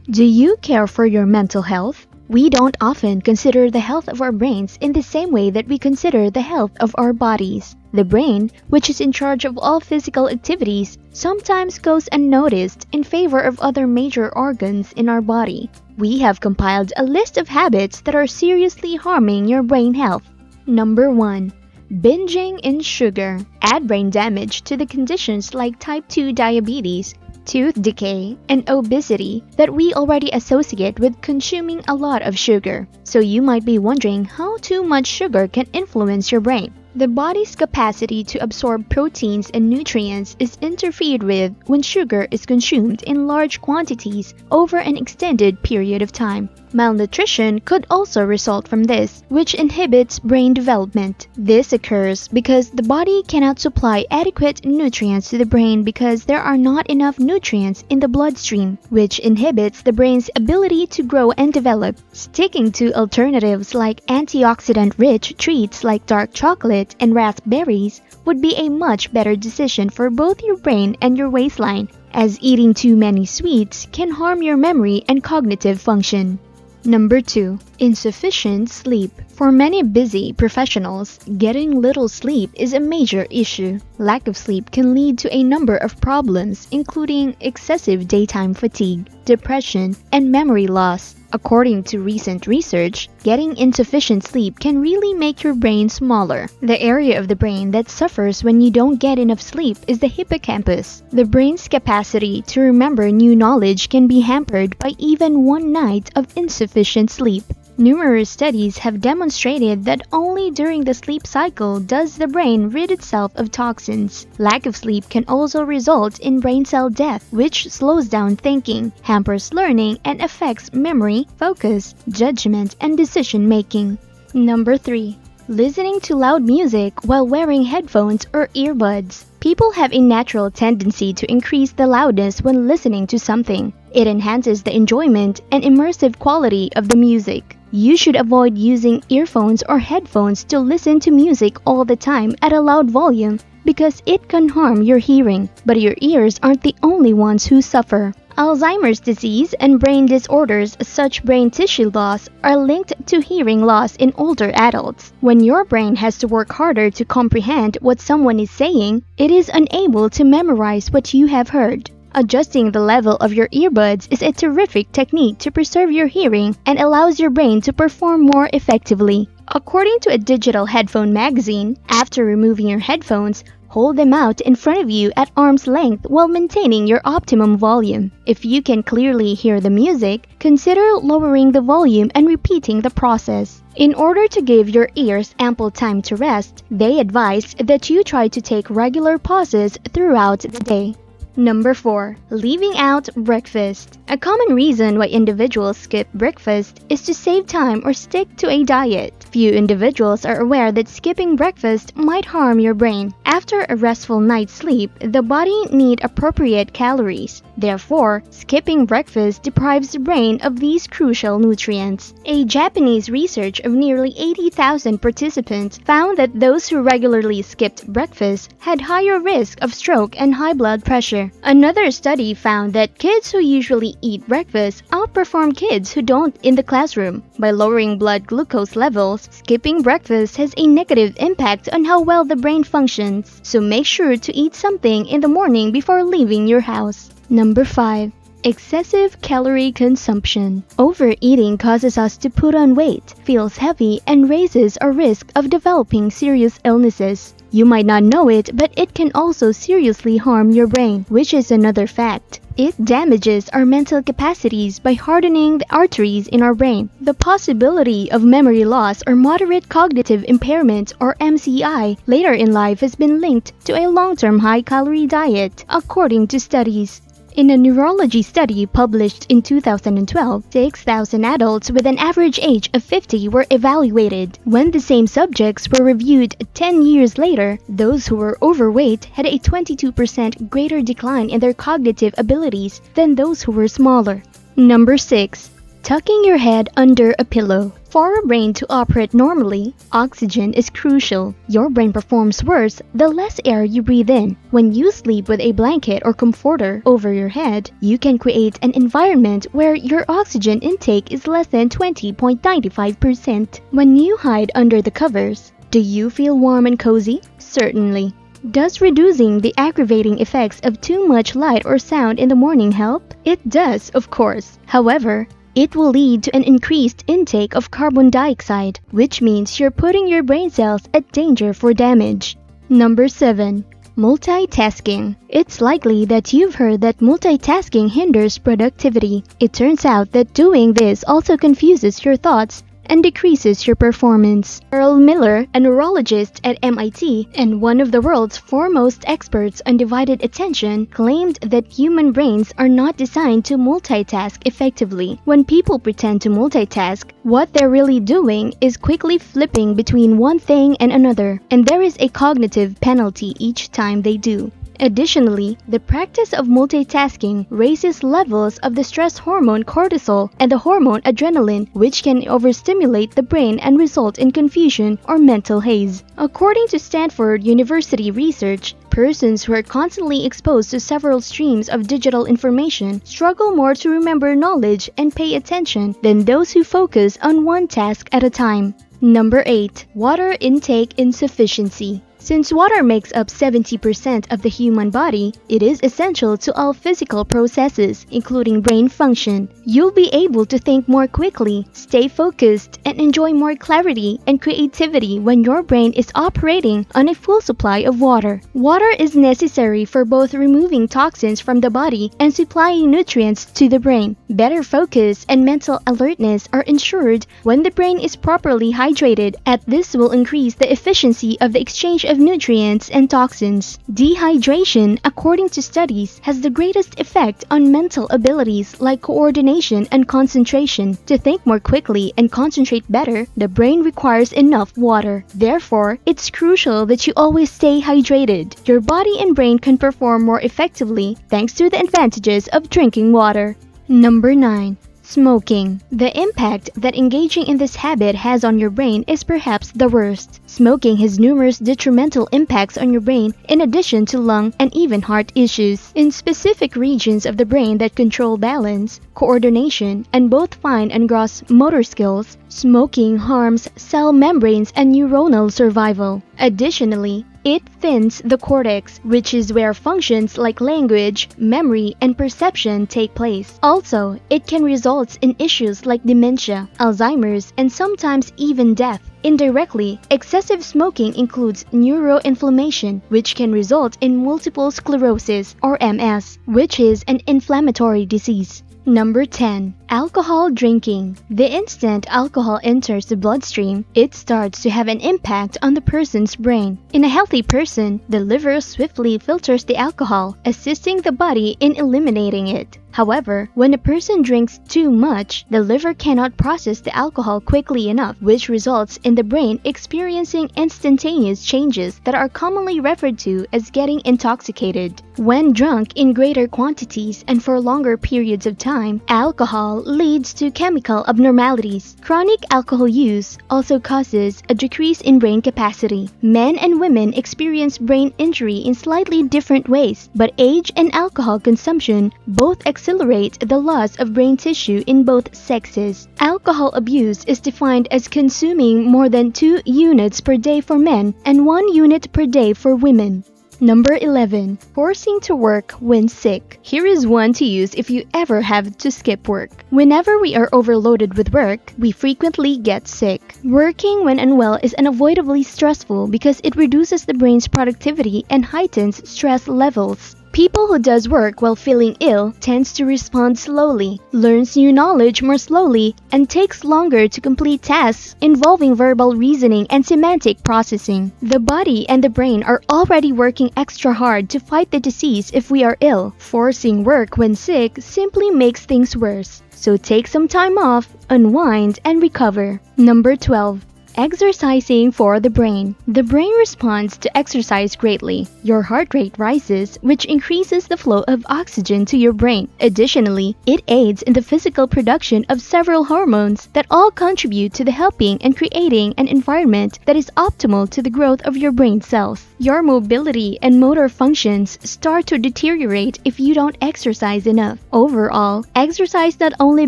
Do you care for your mental health? We don't often consider the health of our brains in the same way that we consider the health of our bodies. The brain, which is in charge of all physical activities, sometimes goes unnoticed in favor of other major organs in our body. We have compiled a list of habits that are seriously harming your brain health. Number 1. Binging in sugar. Add brain damage to the conditions like type 2 diabetes, tooth decay, and obesity that we already associate with consuming a lot of sugar. So you might be wondering how too much sugar can influence your brain. The body's capacity to absorb proteins and nutrients is interfered with when sugar is consumed in large quantities over an extended period of time. Malnutrition could also result from this, which inhibits brain development. This occurs because the body cannot supply adequate nutrients to the brain because there are not enough nutrients in the bloodstream, which inhibits the brain's ability to grow and develop. Sticking to alternatives like antioxidant-rich treats like dark chocolate and raspberries would be a much better decision for both your brain and your waistline, as eating too many sweets can harm your memory and cognitive function. Number 2. Insufficient sleep. For many busy professionals, getting little sleep is a major issue. Lack of sleep can lead to a number of problems, including excessive daytime fatigue, depression, and memory loss. According to recent research, getting insufficient sleep can really make your brain smaller. The area of the brain that suffers when you don't get enough sleep is the hippocampus. The brain's capacity to remember new knowledge can be hampered by even one night of insufficient sleep. Numerous studies have demonstrated that only during the sleep cycle does the brain rid itself of toxins. Lack of sleep can also result in brain cell death, which slows down thinking, hampers learning, and affects memory, focus, judgment, and decision making. Number 3. Listening to loud music while wearing headphones or earbuds. People have a natural tendency to increase the loudness when listening to something. It enhances the enjoyment and immersive quality of the music. You should avoid using earphones or headphones to listen to music all the time at a loud volume because it can harm your hearing. But your ears aren't the only ones who suffer. Alzheimer's disease and brain disorders such brain tissue loss are linked to hearing loss in older adults. When your brain has to work harder to comprehend what someone is saying, it is unable to memorize what you have heard. Adjusting the level of your earbuds is a terrific technique to preserve your hearing and allows your brain to perform more effectively. According to a digital headphone magazine, after removing your headphones, hold them out in front of you at arm's length while maintaining your optimum volume. If you can clearly hear the music, consider lowering the volume and repeating the process. In order to give your ears ample time to rest, they advised that you try to take regular pauses throughout the day. Number 4. Leaving out breakfast. A common reason why individuals skip breakfast is to save time or stick to a diet. Few individuals are aware that skipping breakfast might harm your brain. After a restful night's sleep, the body needs appropriate calories. Therefore, skipping breakfast deprives the brain of these crucial nutrients. A Japanese research of nearly 80,000 participants found that those who regularly skipped breakfast had higher risk of stroke and high blood pressure. Another study found that kids who usually eat breakfast outperform kids who don't in the classroom. By lowering blood glucose levels, skipping breakfast has a negative impact on how well the brain functions. So make sure to eat something in the morning before leaving your house. Number 5. Excessive calorie consumption. Overeating causes us to put on weight, feels heavy, and raises our risk of developing serious illnesses. You might not know it, but it can also seriously harm your brain, which is another fact. It damages our mental capacities by hardening the arteries in our brain. The possibility of memory loss or moderate cognitive impairment, or MCI, later in life has been linked to a long-term high-calorie diet, according to studies. In a neurology study published in 2012, 6,000 adults with an average age of 50 were evaluated. When the same subjects were reviewed 10 years later, those who were overweight had a 22% greater decline in their cognitive abilities than those who were smaller. Number 6. Tucking your head under a pillow. For a brain to operate normally, oxygen is crucial. Your brain performs worse the less air you breathe in. When you sleep with a blanket or comforter over your head, you can create an environment where your oxygen intake is less than 20.95%. When you hide under the covers, do you feel warm and cozy? Certainly. Does reducing the aggravating effects of too much light or sound in the morning help? It does, of course. However, it will lead to an increased intake of carbon dioxide, which means you're putting your brain cells at danger for damage. Number 7. Multitasking. It's likely that you've heard that multitasking hinders productivity. It turns out that doing this also confuses your thoughts and decreases your performance. Earl Miller, a neurologist at MIT and one of the world's foremost experts on divided attention, claimed that human brains are not designed to multitask effectively. When people pretend to multitask, what they're really doing is quickly flipping between one thing and another, and there is a cognitive penalty each time they do. Additionally, the practice of multitasking raises levels of the stress hormone cortisol and the hormone adrenaline, which can overstimulate the brain and result in confusion or mental haze. According to Stanford University research, persons who are constantly exposed to several streams of digital information struggle more to remember knowledge and pay attention than those who focus on one task at a time. Number 8. Water intake insufficiency. Since water makes up 70% of the human body, it is essential to all physical processes, including brain function. You'll be able to think more quickly, stay focused, and enjoy more clarity and creativity when your brain is operating on a full supply of water. Water is necessary for both removing toxins from the body and supplying nutrients to the brain. Better focus and mental alertness are ensured when the brain is properly hydrated, as this will increase the efficiency of the exchange of nutrients and toxins. Dehydration, according to studies, has the greatest effect on mental abilities like coordination and concentration. To think more quickly and concentrate better, the brain requires enough water. Therefore, it's crucial that you always stay hydrated. Your body and brain can perform more effectively thanks to the advantages of drinking water. Number 9. Smoking. The impact that engaging in this habit has on your brain is perhaps the worst. Smoking has numerous detrimental impacts on your brain in addition to lung and even heart issues. In specific regions of the brain that control balance, coordination, and both fine and gross motor skills, smoking harms cell membranes and neuronal survival. Additionally, it thins the cortex, which is where functions like language, memory, and perception take place. Also, it can result in issues like dementia, Alzheimer's, and sometimes even death. Indirectly, excessive smoking includes neuroinflammation, which can result in multiple sclerosis or MS, which is an inflammatory disease. Number 10. Alcohol drinking. The instant alcohol enters the bloodstream, it starts to have an impact on the person's brain. In a healthy person, the liver swiftly filters the alcohol, assisting the body in eliminating it. However, when a person drinks too much, the liver cannot process the alcohol quickly enough, which results in the brain experiencing instantaneous changes that are commonly referred to as getting intoxicated. When drunk in greater quantities and for longer periods of time, alcohol leads to chemical abnormalities. Chronic alcohol use also causes a decrease in brain capacity. Men and women experience brain injury in slightly different ways, but age and alcohol consumption both accelerate the loss of brain tissue in both sexes. Alcohol abuse is defined as consuming more than 2 units per day for men and 1 unit per day for women. Number 11. Forcing to work when sick. Here is one to use if you ever have to skip work. Whenever we are overloaded with work, we frequently get sick. Working when unwell is unavoidably stressful because it reduces the brain's productivity and heightens stress levels. People who does work while feeling ill tends to respond slowly, learns new knowledge more slowly, and takes longer to complete tasks involving verbal reasoning and semantic processing. The body and the brain are already working extra hard to fight the disease if we are ill. Forcing work when sick simply makes things worse. So take some time off, unwind, and recover. Number 12. Exercising for the brain. The brain responds to exercise greatly. Your heart rate rises, which increases the flow of oxygen to your brain. Additionally, it aids in the physical production of several hormones that all contribute to the helping and creating an environment that is optimal to the growth of your brain cells. Your mobility and motor functions start to deteriorate if you don't exercise enough. Overall, exercise not only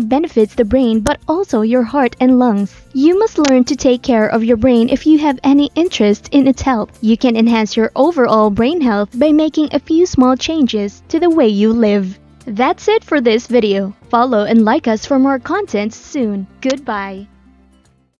benefits the brain but also your heart and lungs. You must learn to take care of your brain if you have any interest in its health. You can enhance your overall brain health by making a few small changes to the way you live. That's it for this video. Follow and like us for more content soon. Goodbye.